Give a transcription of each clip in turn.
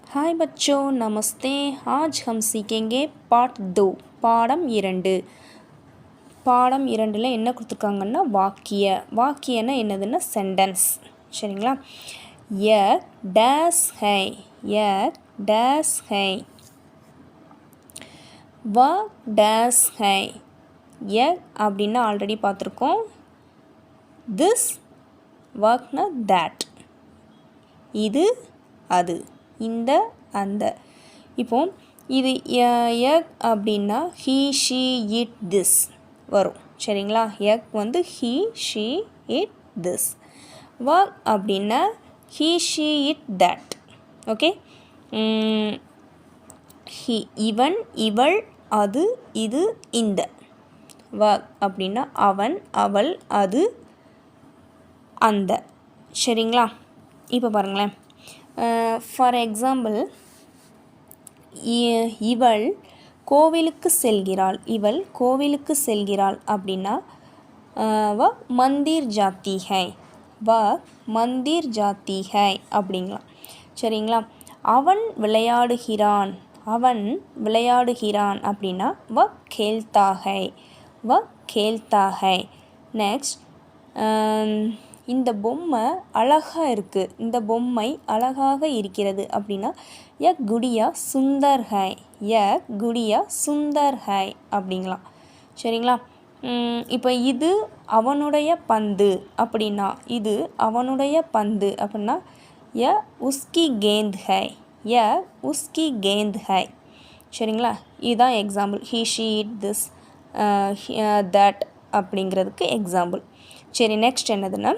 हाय बच्चों, नमस्ते। आज हम सीखेंगे पार्ट 2 பாடம் 2. பாடம் 2ல என்ன கொடுத்துருக்காங்கன்னா வாக்கியன்னா என்னதுன்னா சென்டென்ஸ். சரிங்களா? ய டேஸ் ஹை, ய டேஸ் ஹை, வ டேஸ் ஹை. ய அப்படின்னா ஆல்ரெடி பார்த்துருக்கோம். திஸ் ஒர்க்னா தேட், இது அது, இந்த அந்த. இப்போ இது எக் அப்படின்னா ஹீ ஷீ இட் திஸ் வரும். சரிங்களா? எக் வந்து ஹீ ஷீ இட் திஸ். ஒர்க் அப்படின்னா he she it that. Okay. இவன் இவள் அது இது இந்த. ஒர்க் அப்படின்னா அவன் அவள் அது அந்த. சரிங்களா? இப்போ பாருங்களேன். ஃபார் எக்ஸாம்பிள், இவள் கோவிலுக்கு செல்கிறாள், இவள் கோவிலுக்கு செல்கிறாள் அப்படின்னா வ மந்திர் ஜாத்தி ஹை, வ மந்திர் ஜாத்தி ஹை அப்படிங்களாம். சரிங்களா? அவன் விளையாடுகிறான், அவன் விளையாடுகிறான் அப்படின்னா வ கேல்தா ஹை, வ கேல்தா ஹை. நெக்ஸ்ட், இந்த பொம்மை அழகாக இருக்குது, இந்த பொம்மை அழகாக இருக்கிறது அப்படின்னா ய குடியா சுந்தர் ஹை, ய குடியா சுந்தர் ஹை அப்படிங்களாம். சரிங்களா? இப்போ இது அவனுடைய பந்து அப்படின்னா, இது அவனுடைய பந்து அப்படின்னா ய உஸ்கி கேந்த் ஹை, ய உஸ்கி கேந்த் ஹை. சரிங்களா? இதுதான் example. He she it this that அப்படிங்கிறதுக்கு எக்ஸாம்பிள். சரி, நெக்ஸ்ட் என்னதுன்னா,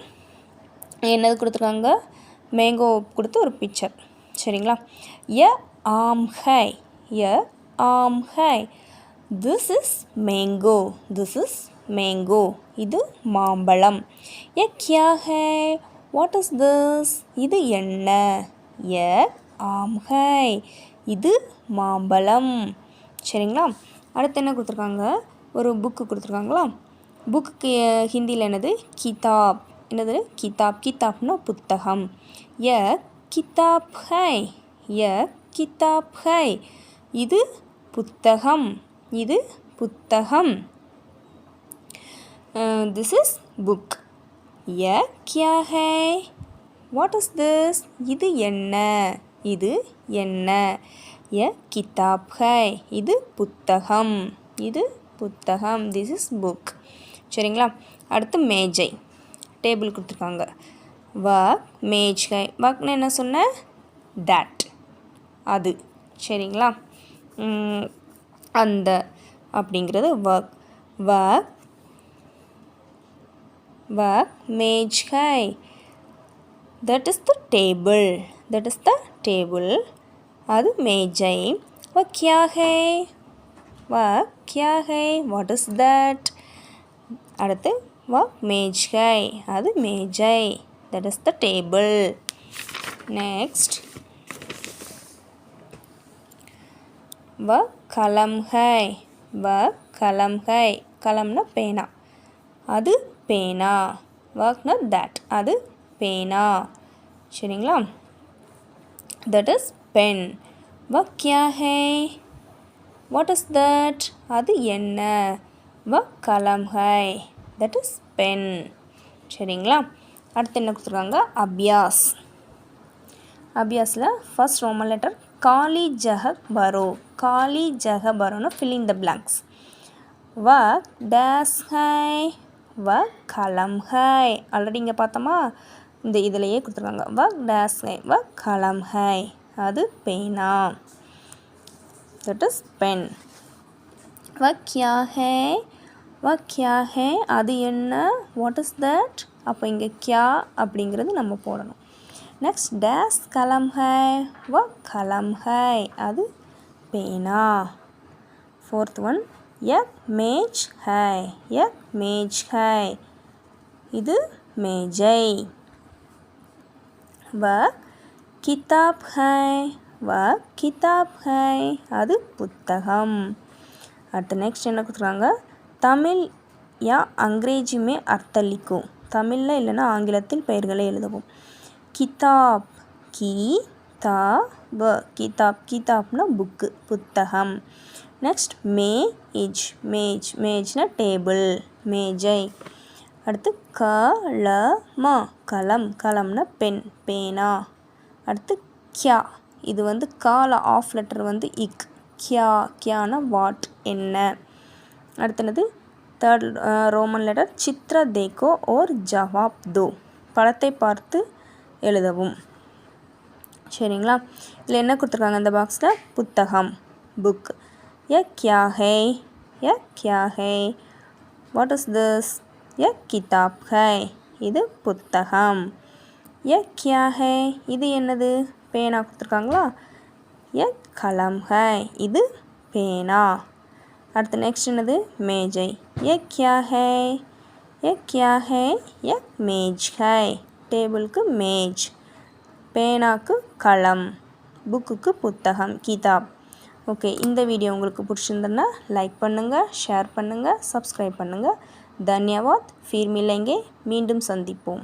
என்னது கொடுத்துருக்காங்க? மேங்கோ கொடுத்து ஒரு பிக்சர். சரிங்களா? ய ஆம் ஹை, ய ஆம் high. This is mango, this is mango, இது மாம்பழம். ய கியா ஹை, வாட் இஸ் திஸ், இது என்ன? ய ஆம் ஹை, இது மாம்பழம். சரிங்களா? அடுத்து என்ன கொடுத்துருக்காங்க? ஒரு புக்கு கொடுத்துருக்காங்களா? புக்கு ஹிந்தியில் என்னது? கிதாப். என்னது? கிதாப். கிதாப்னா புத்தகம். ய கிதாப் ஹை, ய கிதாப் ஹை, இது புத்தகம், இது புத்தகம். This is book. ய கியா ஹை, வாட் இஸ் திஸ், இது என்ன? இது என்ன? ய கிதாப் ஹை, இது புத்தகம், இது புத்தகம். This is book. சரிங்களா? அடுத்து மேஜை, டேபிள் கொடுத்துருக்காங்க. வக் மேஜ் ஹை. வக்னு என்ன சொன்ன? தட், அது. சரிங்களா? அந்த அப்படிங்கிறது வக். வக் வக் மேஜ் ஹை, that is the table, that is the table, அது மேஜை. வக் கியா ஹை, வக் கியா ஹை, வாட் இஸ் தட். அடுத்து வக் மேஜ் ஹை, அது மேஜை, that is the table. Next, வ கலம் ஹை, வ கலம் ஹை. கலம்னா பேனா, அது பேனா. வக்னா தட், அது பேனா. சரிங்களா? that is pen. வ கியா ஹை, what is that, அது என்ன? வ கலம் ஹை, that is pen. சரிங்களா? அடுத்து என்ன கொடுத்துருக்காங்க? அபியாஸ். அபியாஸில் ஃபர்ஸ்ட் ரோமன் லெட்டர் காலி ஜஹ பரோ, காலி ஜஹ பரோனா fill in the blanks. வ டேஸ் ஹை, வ கலம் ஹை. ஆல்ரெடி இங்கே பார்த்தோமா? இந்த இதிலையே கொடுத்துருக்காங்க. வ டேஸ் ஹை, வ கலம் ஹை, அது பேனா, தட் இஸ் பென். வ கியா ஹை, வ கியா ஹை, அது என்ன? What is that. அப்போ இங்கே கியா அப்படிங்கிறது நம்ம போடணும். நெக்ஸ்ட், டேஸ் கலம் ஹை, வ கலம் ஹை, அது பேனா. ஃபோர்த் ஒன், யக் மேஜ் ஹை, யக் மேஜ் ஹை, இது மேஜை. வ கிதாப் ஹை, வ கிதாப் ஹை, அது புத்தகம். அடுத்து நெக்ஸ்ட் என்ன கொடுத்துருக்காங்க? தமிழ் யா अंग्रेजी में अर्थ लिखो. தமிழில் இல்லைன்னா ஆங்கிலத்தில் பெயர்களை எழுதவும். கிதாப், கி தா வ கிதாப் கிதாப்னா புக்கு புத்தகம். நெக்ஸ்ட் மேஜ் மேஜ் மேஜ்னா டேபிள் மேஜை. அடுத்து கலமா கலம் கலம்னா பென் பேனா. அடுத்து கியா இது வந்து கால ஆஃப் லெட்டர் வந்து இக் கியா கியானா வாட் என்ன. அடுத்தது தேர்ட் ரோமன் லெட்டர் சித்ரா தேக்கோ ஓர் ஜவாப் தோ படத்தை பார்த்து எழுதவும். சரிங்களா? இதில் என்ன கொடுத்துருக்காங்க இந்த பாக்ஸில்? புத்தகம் புக். ய கியா ஹை ய கியா ஹை. What is this? ய கிதாப் ஹை இது புத்தகம். ய கியா ஹை இது என்னது? பேனா கொடுத்துருக்காங்களா? ய கலம் ஹை இது பேனா. அடுத்து நெக்ஸ்ட் என்னது? மேஜை. ய கியா ஹை ய கியா ஹை ய மேஜ் ஹை டேபிளுக்கு மேஜ், பேனாக்கு கலம், புக்குக்கு புத்தகம் கிதாப். ஓகே, இந்த வீடியோ உங்களுக்கு பிடிச்சிருந்ததுன்னா லைக் பண்ணுங்கள், ஷேர் பண்ணுங்கள், சப்ஸ்கிரைப் பண்ணுங்கள். தன்யவாத். ஃபிர் மிலேங்கே மீண்டும் சந்திப்போம்.